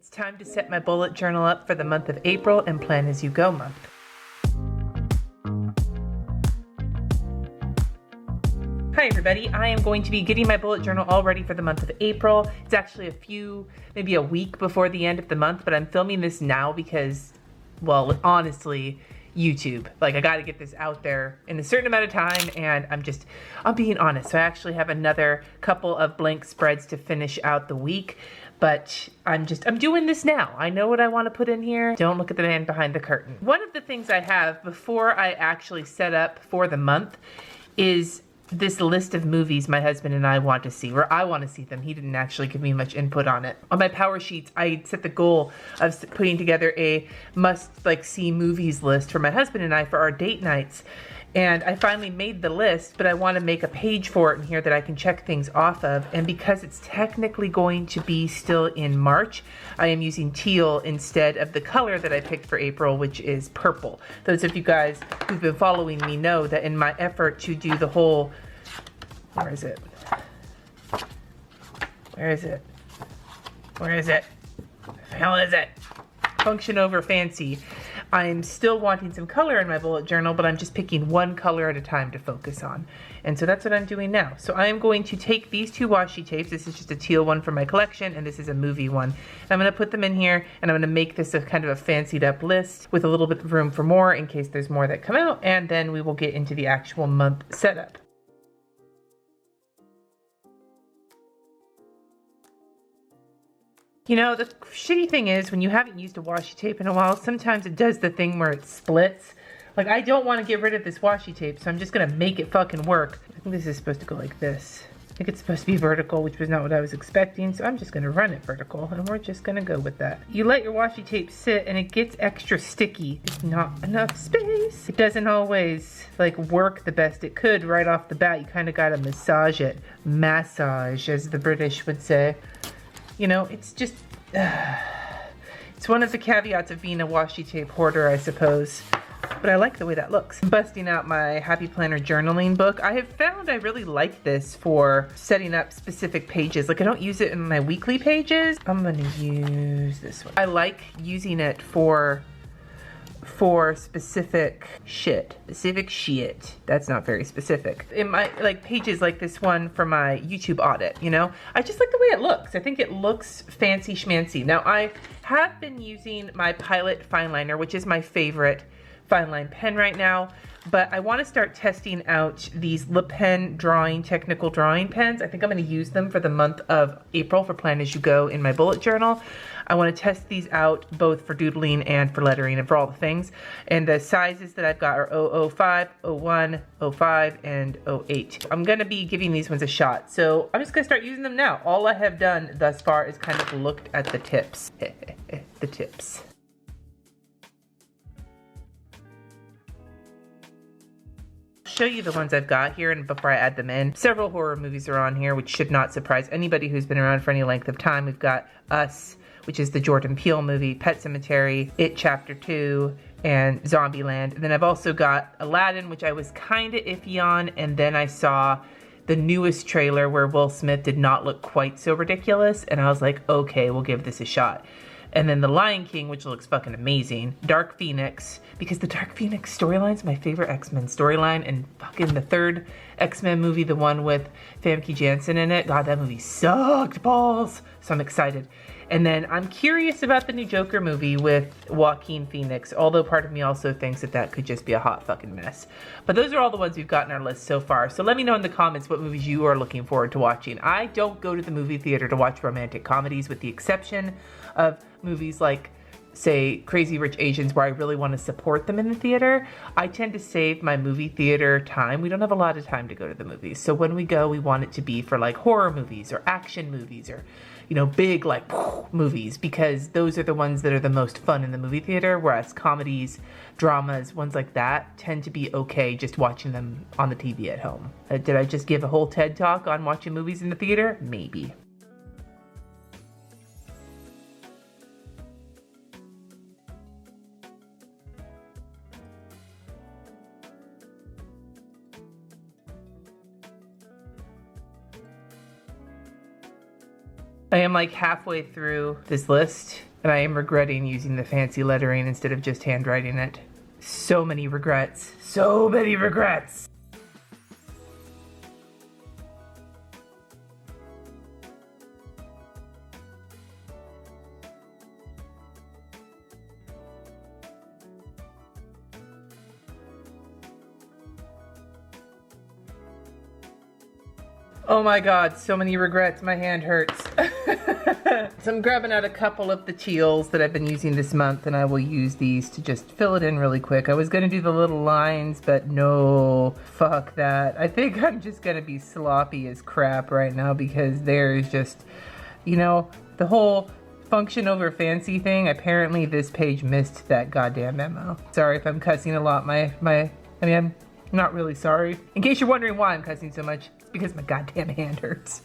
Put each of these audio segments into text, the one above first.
It's time to set my bullet journal up for the month of April and plan as you go month. Hi everybody, I am going to be getting my bullet journal all ready for the month of April. It's actually maybe a week before the end of the month, but I'm filming this now because, well, honestly, YouTube. Like, I gotta get this out there in a certain amount of time, and I'm being honest. So I actually have another couple of blank spreads to finish out the week, but I'm doing this now. I know what I want to put in here. Don't look at the man behind the curtain. One of the things I have before I actually set up for the month is this list of movies my husband and I want to see, or I want to see them. He didn't actually give me much input on it. On my power sheets, I set the goal of putting together a must-see movies list for my husband and I for our date nights. And I finally made the list, but I want to make a page for it in here that I can check things off of. And because it's technically going to be still in March, I am using teal instead of the color that I picked for April, which is purple. Those of you guys who've been following me know that in my effort to do the whole, where is it? Where is it? Where is it? Where the hell is it? Function over fancy. I'm still wanting some color in my bullet journal, but I'm just picking one color at a time to focus on. And so that's what I'm doing now. So I am going to take these two washi tapes. This is just a teal one from my collection, and this is a movie one. I'm gonna put them in here, and I'm gonna make this a kind of a fancied up list with a little bit of room for more in case there's more that come out, and then we will get into the actual month setup. You know, the shitty thing is when you haven't used a washi tape in a while, sometimes it does the thing where it splits. Like, I don't want to get rid of this washi tape, so I'm just going to make it fucking work. I think this is supposed to go like this. I think it's supposed to be vertical, which was not what I was expecting, so I'm just going to run it vertical, and we're just going to go with that. You let your washi tape sit, and it gets extra sticky. There's not enough space. It doesn't always, work the best it could right off the bat. You kind of got to massage it. Massage, as the British would say. You know, it's just, it's one of the caveats of being a washi tape hoarder, I suppose. But I like the way that looks. I'm busting out my Happy Planner journaling book. I have found I really like this for setting up specific pages. Like, I don't use it in my weekly pages. I'm gonna use this one. I like using it for specific shit. That's not very specific. In my pages like this one for my YouTube audit, you know? I just like the way it looks. I think it looks fancy schmancy. Now, I have been using my Pilot fine liner, which is my favorite fine line pen right now, but I want to start testing out these lip pen technical drawing pens. I think I'm going to use them for the month of April for Plan As You Go in my bullet journal. I want to test these out both for doodling and for lettering and for all the things. And the sizes that I've got are 005, 01, 05, and 08. I'm going to be giving these ones a shot. So I'm just going to start using them now. All I have done thus far is kind of looked at the tips. The tips. Show you the ones I've got here and before I add them in. Several horror movies are on here, which should not surprise anybody who's been around for any length of time. We've got Us, which is the Jordan Peele movie, Pet Sematary, It Chapter 2, and Zombieland. And then I've also got Aladdin, which I was kind of iffy on, and then I saw the newest trailer where Will Smith did not look quite so ridiculous, and I was like, okay, we'll give this a shot. And then The Lion King, which looks fucking amazing. Dark Phoenix, because the Dark Phoenix storyline's my favorite X-Men storyline, and fucking the third X-Men movie, the one with Famke Janssen in it, God, that movie sucked balls. So I'm excited. And then I'm curious about the new Joker movie with Joaquin Phoenix, although part of me also thinks that could just be a hot fucking mess. But those are all the ones we've got in our list so far. So let me know in the comments what movies you are looking forward to watching. I don't go to the movie theater to watch romantic comedies, with the exception of movies like, say, Crazy Rich Asians, where I really want to support them in the theater. I tend to save my movie theater time. We don't have a lot of time to go to the movies. So when we go, we want it to be for horror movies or action movies or, you know, big movies, because those are the ones that are the most fun in the movie theater, whereas comedies, dramas, ones like that tend to be okay just watching them on the TV at home. Did I just give a whole TED talk on watching movies in the theater? Maybe. I am halfway through this list, And I am regretting using the fancy lettering instead of just handwriting it. So many regrets. So many regrets. Oh my god, so many regrets. My hand hurts. So I'm grabbing out a couple of the teals that I've been using this month, and I will use these to just fill it in really quick. I was gonna do the little lines, but no, fuck that. I think I'm just gonna be sloppy as crap right now because there's just, you know, the whole function over fancy thing. Apparently this page missed that goddamn memo. Sorry if I'm cussing a lot. I'm not really sorry. In case you're wondering why I'm cussing so much, it's because my goddamn hand hurts.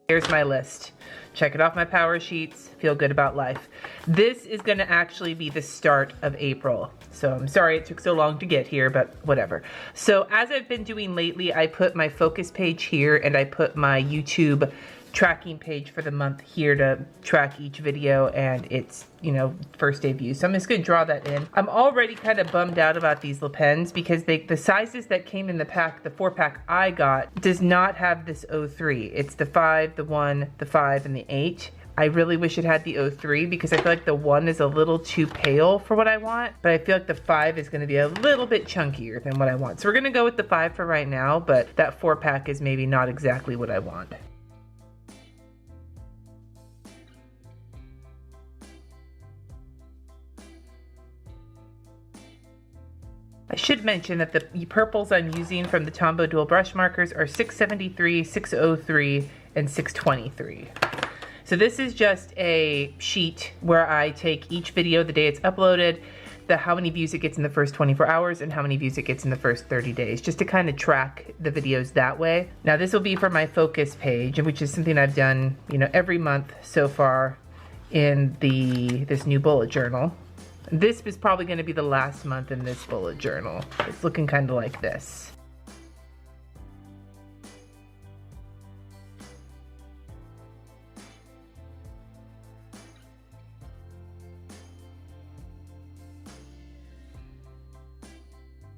Here's my list. Check it off my power sheets. Feel good about life. This is gonna actually be the start of April. So I'm sorry it took so long to get here, but whatever. So as I've been doing lately, I put my focus page here and I put my YouTube tracking page for the month here to track each video and its, you know, first day views. So I'm just gonna draw that in. I'm already kind of bummed out about these little pens because the sizes that came in the pack, the 4-pack I got, does not have this 03. It's the 5, the 1, the 5, and the 8. I really wish it had the 03 because I feel like the 1 is a little too pale for what I want, but I feel like the 5 is gonna be a little bit chunkier than what I want. So we're gonna go with the 5 for right now, but that 4-pack is maybe not exactly what I want. I should mention that the purples I'm using from the Tombow dual brush markers are 673, 603, and 623. So this is just a sheet where I take each video the day it's uploaded, how many views it gets in the first 24 hours, and how many views it gets in the first 30 days, just to kind of track the videos that way. Now this will be for my focus page, which is something I've done, you know, every month so far in this new bullet journal. This is probably going to be the last month in this bullet journal. It's looking kind of like this.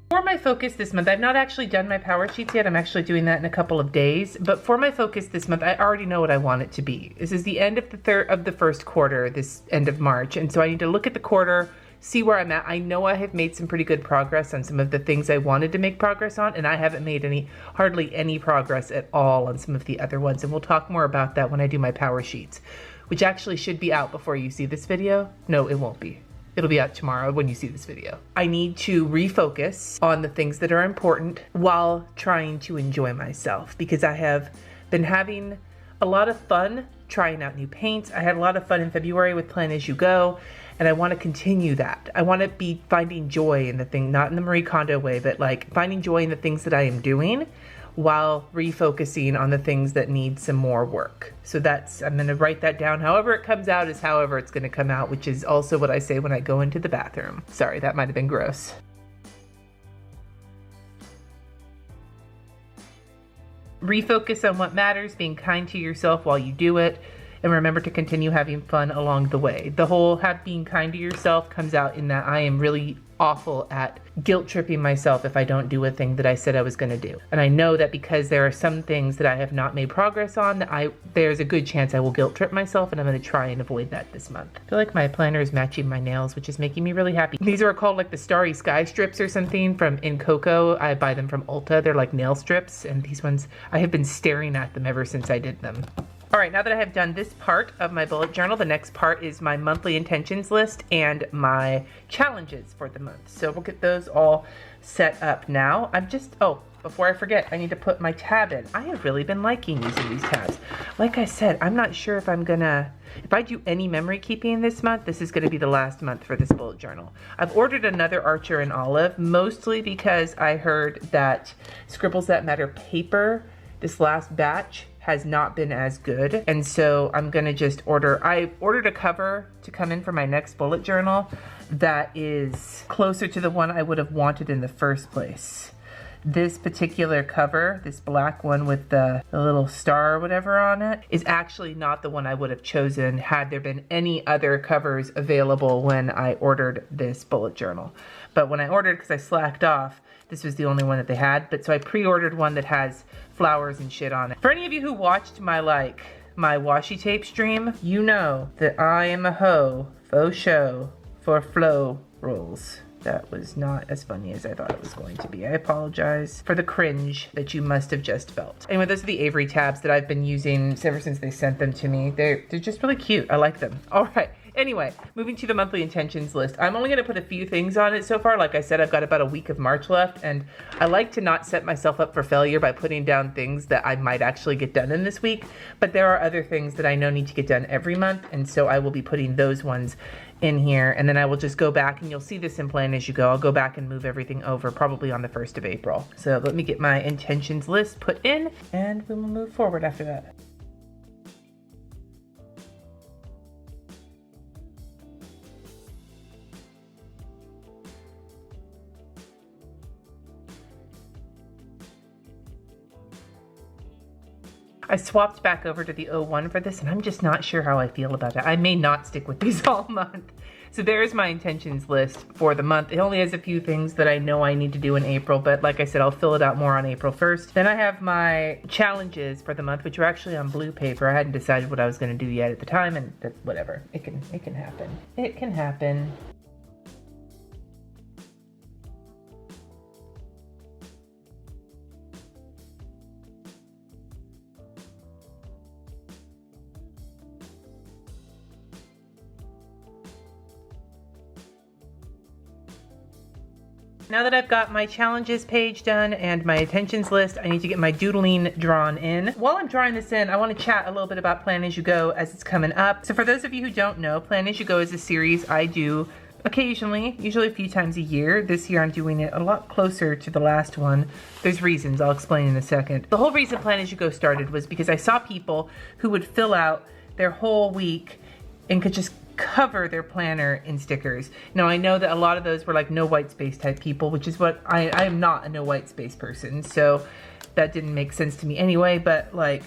For my focus this month, I've not actually done my power sheets yet. I'm actually doing that in a couple of days. But for my focus this month, I already know what I want it to be. This is the end of the first quarter, this end of March. And so I need to look at the quarter, see where I'm at. I know I have made some pretty good progress on some of the things I wanted to make progress on, and I haven't made hardly any progress at all on some of the other ones. And we'll talk more about that when I do my power sheets, which actually should be out before you see this video. No, it won't be. It'll be out tomorrow when you see this video. I need to refocus on the things that are important while trying to enjoy myself, because I have been having a lot of fun trying out new paints. I had a lot of fun in February with Plan As You Go, and I want to continue that. I want to be finding joy in the thing, not in the Marie Kondo way, but like finding joy in the things that I am doing while refocusing on the things that need some more work. So I'm gonna write that down. However it comes out is however it's gonna come out, which is also what I say when I go into the bathroom. Sorry, that might have been gross. Refocus on what matters, being kind to yourself while you do it, and remember to continue having fun along the way. The whole being kind to yourself comes out in that I am really awful at guilt tripping myself if I don't do a thing that I said I was gonna do. And I know that because there are some things that I have not made progress on, that there's a good chance I will guilt trip myself, and I'm gonna try and avoid that this month. I feel like my planner is matching my nails, which is making me really happy. These are called like the Starry Sky strips or something in Coco. I buy them from Ulta. They're like nail strips, and these ones, I have been staring at them ever since I did them. All right, now that I have done this part of my bullet journal, the next part is my monthly intentions list and my challenges for the month. So we'll get those all set up now. Before I forget, I need to put my tab in. I have really been liking using these tabs. Like I said, I'm not sure if if I do any memory keeping this month, this is gonna be the last month for this bullet journal. I've ordered another Archer in Olive, mostly because I heard that Scribbles That Matter paper, this last batch, has not been as good. And so I'm gonna just I ordered a cover to come in for my next bullet journal that is closer to the one I would have wanted in the first place. This particular cover, this black one with the little star or whatever on it, is actually not the one I would have chosen had there been any other covers available when I ordered this bullet journal. But when I ordered, because I slacked off, this was the only one that they had. But so I pre-ordered one that has flowers and shit on it. For any of you who watched my washi tape stream, you know that I am a hoe, faux show, for flow rolls. That was not as funny as I thought it was going to be. I apologize for the cringe that you must have just felt. Anyway, those are the Avery tabs that I've been using ever since they sent them to me. They're just really cute. I like them. All right. Anyway, moving to the monthly intentions list. I'm only going to put a few things on it so far. Like I said, I've got about a week of March left, and I like to not set myself up for failure by putting down things that I might actually get done in this week. But there are other things that I know need to get done every month, and so I will be putting those ones in here, and then I will just go back, and you'll see this in Plan As You Go. I'll go back and move everything over probably on the 1st of April. So let me get my intentions list put in, and we will move forward after that. I swapped back over to the 01 for this, and I'm just not sure how I feel about it. I may not stick with these all month. So there's my intentions list for the month. It only has a few things that I know I need to do in April, but like I said, I'll fill it out more on April 1st. Then I have my challenges for the month, which are actually on blue paper. I hadn't decided what I was going to do yet at the time, and whatever. It can happen. It can happen. Now that I've got my challenges page done and my intentions list, I need to get my doodling drawn in. While I'm drawing this in, I want to chat a little bit about Plan As You Go as it's coming up. So for those of you who don't know, Plan As You Go is a series I do occasionally, usually a few times a year. This year I'm doing it a lot closer to the last one. There's reasons, I'll explain in a second. The whole reason Plan As You Go started was because I saw people who would fill out their whole week and could just cover their planner in stickers. Now I know that a lot of those were like no white space type people, which is what I am not a no white space person, so that didn't make sense to me anyway. But like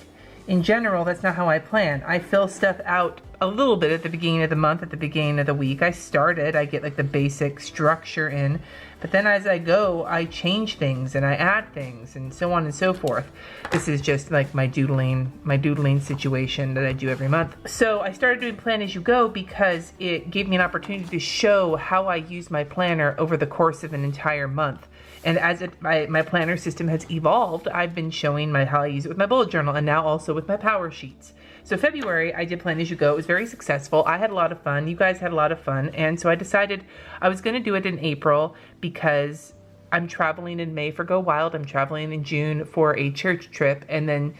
in general, that's not how I plan. I fill stuff out a little bit at the beginning of the month, at the beginning of the week. I get like the basic structure in, but then as I go, I change things and I add things and so on and so forth. This is just like my doodling situation that I do every month. So I started doing Plan As You Go because it gave me an opportunity to show how I use my planner over the course of an entire month. And as my planner system has evolved, I've been showing how I use it with my bullet journal and now also with my power sheets. So February, I did Plan As You Go. It was very successful. I had a lot of fun. You guys had a lot of fun. And so I decided I was going to do it in April because I'm traveling in May for Go Wild. I'm traveling in June for a church trip. And then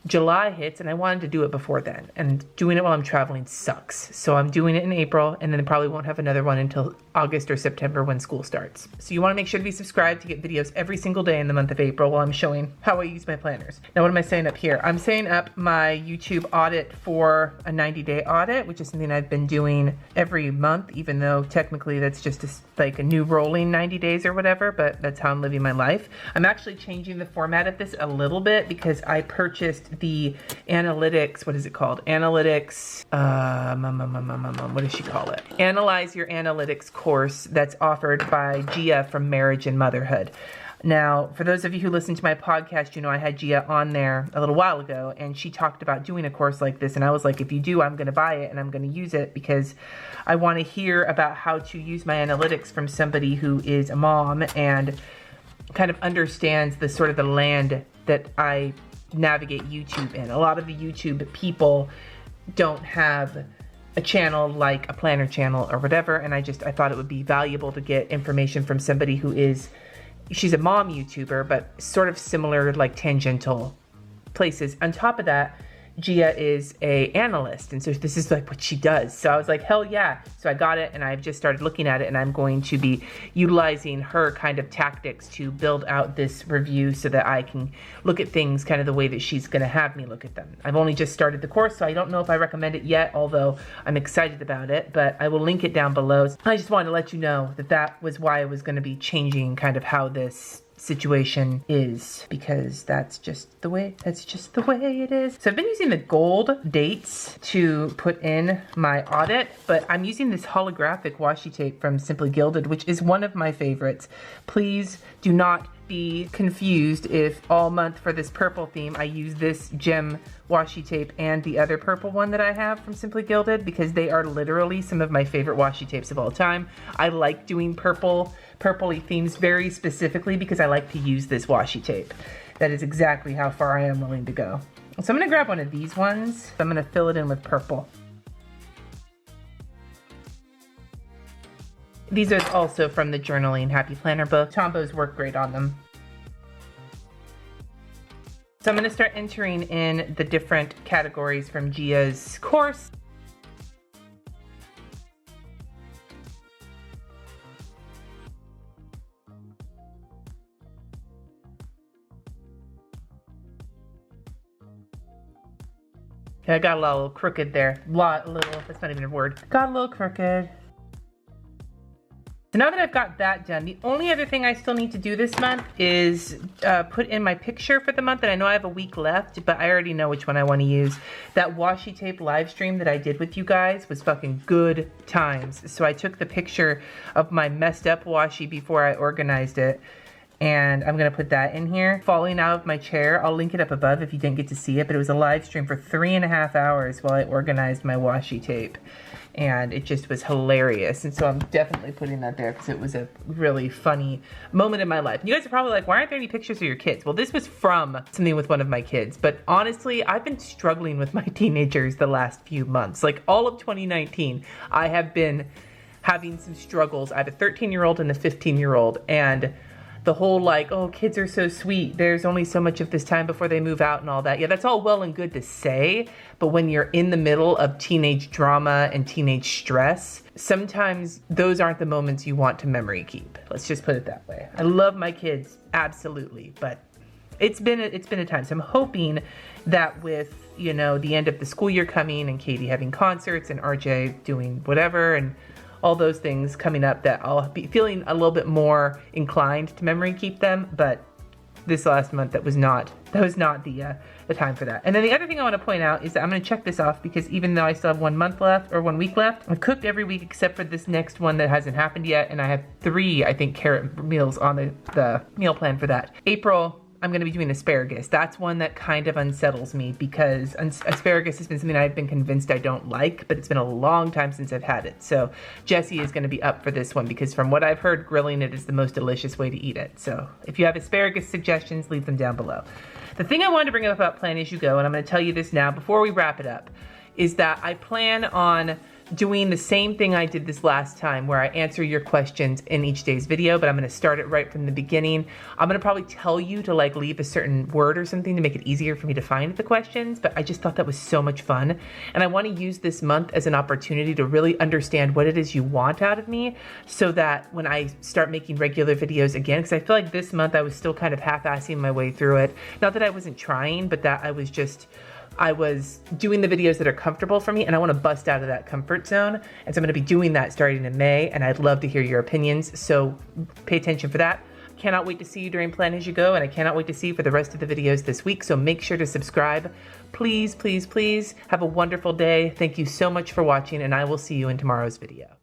July hits and I wanted to do it before then. And doing it while I'm traveling sucks. So I'm doing it in April and then probably won't have another one until August or September when school starts. So you want to make sure to be subscribed to get videos every single day in the month of April while I'm showing how I use my planners. Now, what am I saying up here? I'm saying up my YouTube audit for a 90-day audit, which is something I've been doing every month, even though technically that's just like a new rolling 90 days or whatever, but that's how I'm living my life. I'm actually changing the format of this a little bit because I purchased the analytics, what is it called? Analytics, what does she call it? Analyze Your Analytics course that's offered by Gia from Marriage and Motherhood. Now, for those of you who listen to my podcast, you know I had Gia on there a little while ago, and she talked about doing a course like this, and I was like, if you do, I'm going to buy it, and I'm going to use it, because I want to hear about how to use my analytics from somebody who is a mom and kind of understands the sort of the land that I navigate YouTube in. A lot of the YouTube people don't have a channel like a planner channel or whatever, and I thought it would be valuable to get information from somebody who she's a mom YouTuber, but sort of similar, like tangential places. On top of that, Gia is a analyst, and so this is like what she does. So I was like, hell yeah. So I got it, and I've just started looking at it, and I'm going to be utilizing her kind of tactics to build out this review so that I can look at things kind of the way that she's going to have me look at them. I've only just started the course, so I don't know if I recommend it yet, although I'm excited about it, but I will link it down below. I just wanted to let you know that that was why I was going to be changing kind of how this situation is, because that's just the way it is. So I've been using the gold dates to put in my audit, but I'm using this holographic washi tape from Simply Gilded, which is one of my favorites. Please do not be confused if all month for this purple theme I use this gem washi tape and the other purple one that I have from Simply Gilded, because they are literally some of my favorite washi tapes of all time. I like doing purpley themes very specifically because I like to use this washi tape. That is exactly how far I am willing to go. So I'm gonna grab one of these ones. I'm gonna fill it in with purple. These are also from the Journaling Happy Planner book. Tombows work great on them. So I'm gonna start entering in the different categories from Gia's course. I got a little crooked there. That's not even a word. Got a little crooked. So now that I've got that done, the only other thing I still need to do this month is put in my picture for the month. And I know I have a week left, but I already know which one I want to use. That washi tape live stream that I did with you guys was fucking good times. So I took the picture of my messed up washi before I organized it. And I'm gonna put that in here. Falling out of my chair, I'll link it up above if you didn't get to see it, but it was a live stream for 3.5 hours while I organized my washi tape. And it just was hilarious. And so I'm definitely putting that there because it was a really funny moment in my life. You guys are probably like, why aren't there any pictures of your kids? Well, this was from something with one of my kids. But honestly, I've been struggling with my teenagers the last few months. Like all of 2019, I have been having some struggles. I have a 13-year-old and a 15-year-old. And the whole like, oh, kids are so sweet, there's only so much of this time before they move out and all that. Yeah, that's all well and good to say, but when you're in the middle of teenage drama and teenage stress, sometimes those aren't the moments you want to memory keep. Let's just put it that way. I love my kids, absolutely, but it's been a time. So I'm hoping that with, you know, the end of the school year coming and Katie having concerts and RJ doing whatever and all those things coming up, that I'll be feeling a little bit more inclined to memory keep them. But this last month, that was not the time for that. And then the other thing I want to point out is that I'm going to check this off, because even though I still have 1 month left or 1 week left, I've cooked every week except for this next one that hasn't happened yet, and I have 3, I think, carrot meals on the meal plan for that. April, I'm gonna be doing asparagus. That's one that kind of unsettles me, because asparagus has been something I've been convinced I don't like, but it's been a long time since I've had it. So Jessie is gonna be up for this one, because from what I've heard, grilling it is the most delicious way to eat it. So if you have asparagus suggestions, leave them down below. The thing I wanted to bring up about Plan As You Go, and I'm gonna tell you this now before we wrap it up, is that I plan on doing the same thing I did this last time, where I answer your questions in each day's video, but I'm gonna start it right from the beginning. I'm gonna probably tell you to like leave a certain word or something to make it easier for me to find the questions, but I just thought that was so much fun. And I wanna use this month as an opportunity to really understand what it is you want out of me, so that when I start making regular videos again, because I feel like this month I was still kind of half-assing my way through it. Not that I wasn't trying, but that I was doing the videos that are comfortable for me, and I want to bust out of that comfort zone. And so I'm going to be doing that starting in May, and I'd love to hear your opinions. So pay attention for that. Cannot wait to see you during Plan As You Go, and I cannot wait to see you for the rest of the videos this week. So make sure to subscribe. Please, please, please have a wonderful day. Thank you so much for watching, and I will see you in tomorrow's video.